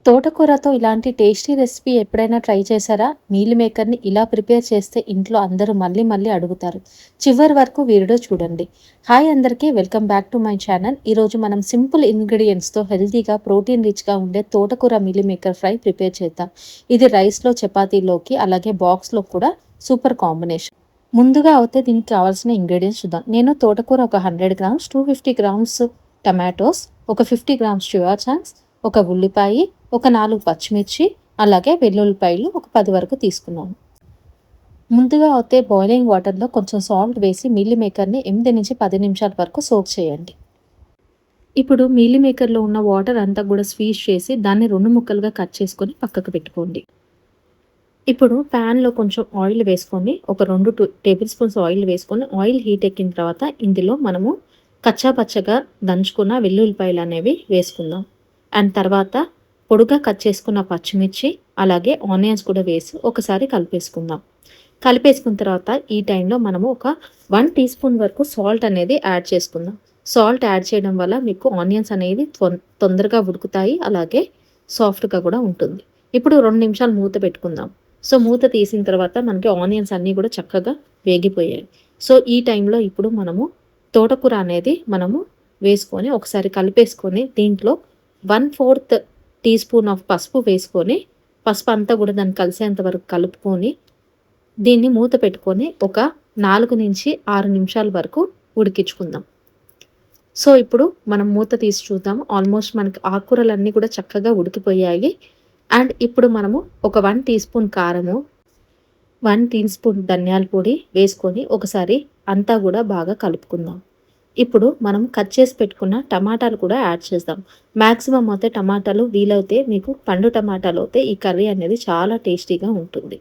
తోటకూరతో ఇలాంటి tasty recipe ఎప్పుడైనా try చేశారా? మీల్ మేకర్‌ని ఇలా ప్రిపేర్ చేస్తే ఇంట్లో అందరూ మళ్ళీ మళ్ళీ అడుగుతారు. చివరి వరకు వీడియో చూడండి. హాయ్ అందరికీ, welcome back to my channel. ఈరోజు మనం సింపుల్ ఇంగ్రీడియెంట్స్‌తో హెల్తీగా, ప్రోటీన్ రిచ్‌గా ఉండే తోటకూర మీల్ మేకర్ ఫ్రై ప్రిపేర్ చేద్దాం. ఇది రైస్‌లో, చపాతీలోకి అలాగే బాక్స్‌లో కూడా సూపర్ కాంబినేషన్. ముందుగా అయితే దీనికి కావాల్సిన ఇంగ్రీడియెంట్స్ చూద్దాం. నేను తోటకూర ఒక 100 గ్రామ్స్, 250 గ్రామ్స్ టమాటోస్, ఒక 50 గ్రామ్స్ సోయా చాంక్స్, ఒక ఉల్లిపాయ, ఒక 4 పచ్చిమిర్చి, అలాగే వెల్లుల్లిపాయలు ఒక 10 వరకు తీసుకున్నాను. ముందుగా అయితే బాయిలింగ్ వాటర్లో కొంచెం సాల్ట్ వేసి మీల్ మేకర్ని 8-10 నిమిషాల వరకు సోక్ చేయండి. ఇప్పుడు మీల్ మేకర్లో ఉన్న వాటర్ అంతా కూడా స్క్వీజ్ చేసి దాన్ని 2 ముక్కలుగా కట్ చేసుకొని పక్కకు పెట్టుకోండి. ఇప్పుడు ప్యాన్లో కొంచెం ఆయిల్ వేసుకొని ఒక 2 టేబుల్ స్పూన్స్ ఆయిల్ వేసుకొని ఆయిల్ హీట్ ఎక్కిన తర్వాత ఇందులో మనము కచ్చా పచ్చగా దంచుకున్న వెల్లుల్లిపాయలు అనేవి వేసుకుందాం. అండ్ తర్వాత పొడుగా కట్ చేసుకున్న పచ్చిమిర్చి అలాగే ఆనియన్స్ కూడా వేసి ఒకసారి కలిపేసుకుందాం. కలిపేసుకున్న తర్వాత ఈ టైంలో మనము ఒక 1 టీ స్పూన్ వరకు సాల్ట్ అనేది యాడ్ చేసుకుందాం. సాల్ట్ యాడ్ చేయడం వల్ల మీకు ఆనియన్స్ అనేది తొందరగా ఉడుకుతాయి, అలాగే సాఫ్ట్గా కూడా ఉంటుంది. ఇప్పుడు 2 నిమిషాలు మూత పెట్టుకుందాం. సో మూత తీసిన తర్వాత మనకి ఆనియన్స్ అన్నీ కూడా చక్కగా వేగిపోయాయి. సో ఈ టైంలో ఇప్పుడు మనము తోటకూర అనేది మనము వేసుకొని ఒకసారి కలిపేసుకొని దీంట్లో 1/4 టీ స్పూన్ ఆఫ్ పసుపు వేసుకొని పసుపు అంతా కూడా దాన్ని కలిసేంత వరకు కలుపుకొని దీన్ని మూత పెట్టుకొని ఒక 4-6 నిమిషాల వరకు ఉడికించుకుందాం. సో ఇప్పుడు మనం మూత తీసి చూద్దాం. ఆల్మోస్ట్ మనకి ఆకుకూరలన్నీ కూడా చక్కగా ఉడికిపోయాయి. అండ్ ఇప్పుడు మనము ఒక 1 టీ స్పూన్ కారము, 1 టీ స్పూన్ ధనియాల పొడి వేసుకొని ఒకసారి అంతా కూడా బాగా కలుపుకుందాం. ఇప్పుడు మనం కట్ చేసి పెట్టుకున్న టమాటాలు కూడా యాడ్ చేద్దాం. మ్యాక్సిమం అయితే టమాటాలు వీలైతే మీకు పండు టమాటాలు అయితే ఈ కర్రీ అనేది చాలా టేస్టీగా ఉంటుంది.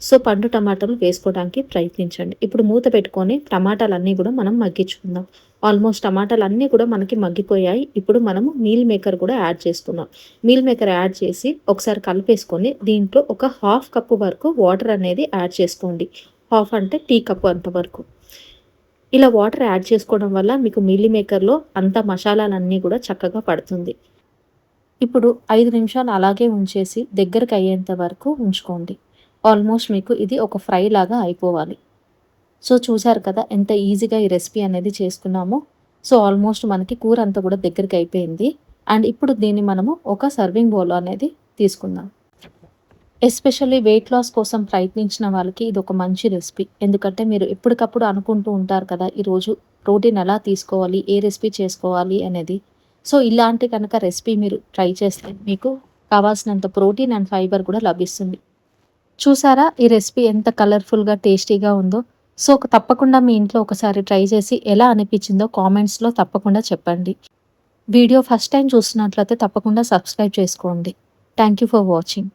సో పండు టమాటాలు వేసుకోవడానికి ప్రయత్నించండి. ఇప్పుడు మూత పెట్టుకొని టమాటాలన్నీ కూడా మనం మగ్గించుకుందాం. ఆల్మోస్ట్ టమాటాలు అన్నీ కూడా మనకి మగ్గిపోయాయి. ఇప్పుడు మనము మీల్ మేకర్ కూడా యాడ్ చేసుకున్నాం. మీల్ మేకర్ యాడ్ చేసి ఒకసారి కలిపేసుకొని దీంట్లో ఒక 1/2 కప్పు వరకు వాటర్ అనేది యాడ్ చేసుకోండి. 1/2 అంటే టీ కప్పు అంతవరకు. ఇలా వాటర్ యాడ్ చేసుకోవడం వల్ల మీకు మీల్ మేకర్లో అంత మసాలాలన్నీ కూడా చక్కగా పడుతుంది. ఇప్పుడు 5 నిమిషాలు అలాగే ఉంచేసి దగ్గరకు అయ్యేంత వరకు ఉంచుకోండి. ఆల్మోస్ట్ మీకు ఇది ఒక ఫ్రై లాగా అయిపోవాలి. సో చూసారు కదా ఎంత ఈజీగా ఈ రెసిపీ అనేది చేసుకున్నామో. సో ఆల్మోస్ట్ మనకి కూర అంతా కూడా దగ్గరికి అయిపోయింది. అండ్ ఇప్పుడు దీన్ని మనము ఒక సర్వింగ్ బౌల్ అనేది తీసుకుందాం. ఎస్పెషల్లీ వెయిట్ లాస్ కోసం ప్రయత్నించిన వాళ్ళకి ఇది ఒక మంచి రెసిపీ. ఎందుకంటే మీరు ఎప్పటికప్పుడు అనుకుంటూ ఉంటారు కదా, ఈరోజు ప్రోటీన్ ఎలా తీసుకోవాలి, ఏ రెసిపీ చేసుకోవాలి అనేది. సో ఇలాంటి కనుక రెసిపీ మీరు ట్రై చేస్తే మీకు కావాల్సినంత ప్రోటీన్ అండ్ ఫైబర్ కూడా లభిస్తుంది. చూసారా ఈ రెసిపీ ఎంత కలర్ఫుల్గా టేస్టీగా ఉందో. సో తప్పకుండా మీ ఇంట్లో ఒకసారి ట్రై చేసి ఎలా అనిపించిందో కామెంట్స్లో తప్పకుండా చెప్పండి. వీడియో ఫస్ట్ టైం చూస్తున్నట్లయితే తప్పకుండా సబ్స్క్రైబ్ చేసుకోండి. Thank you for watching.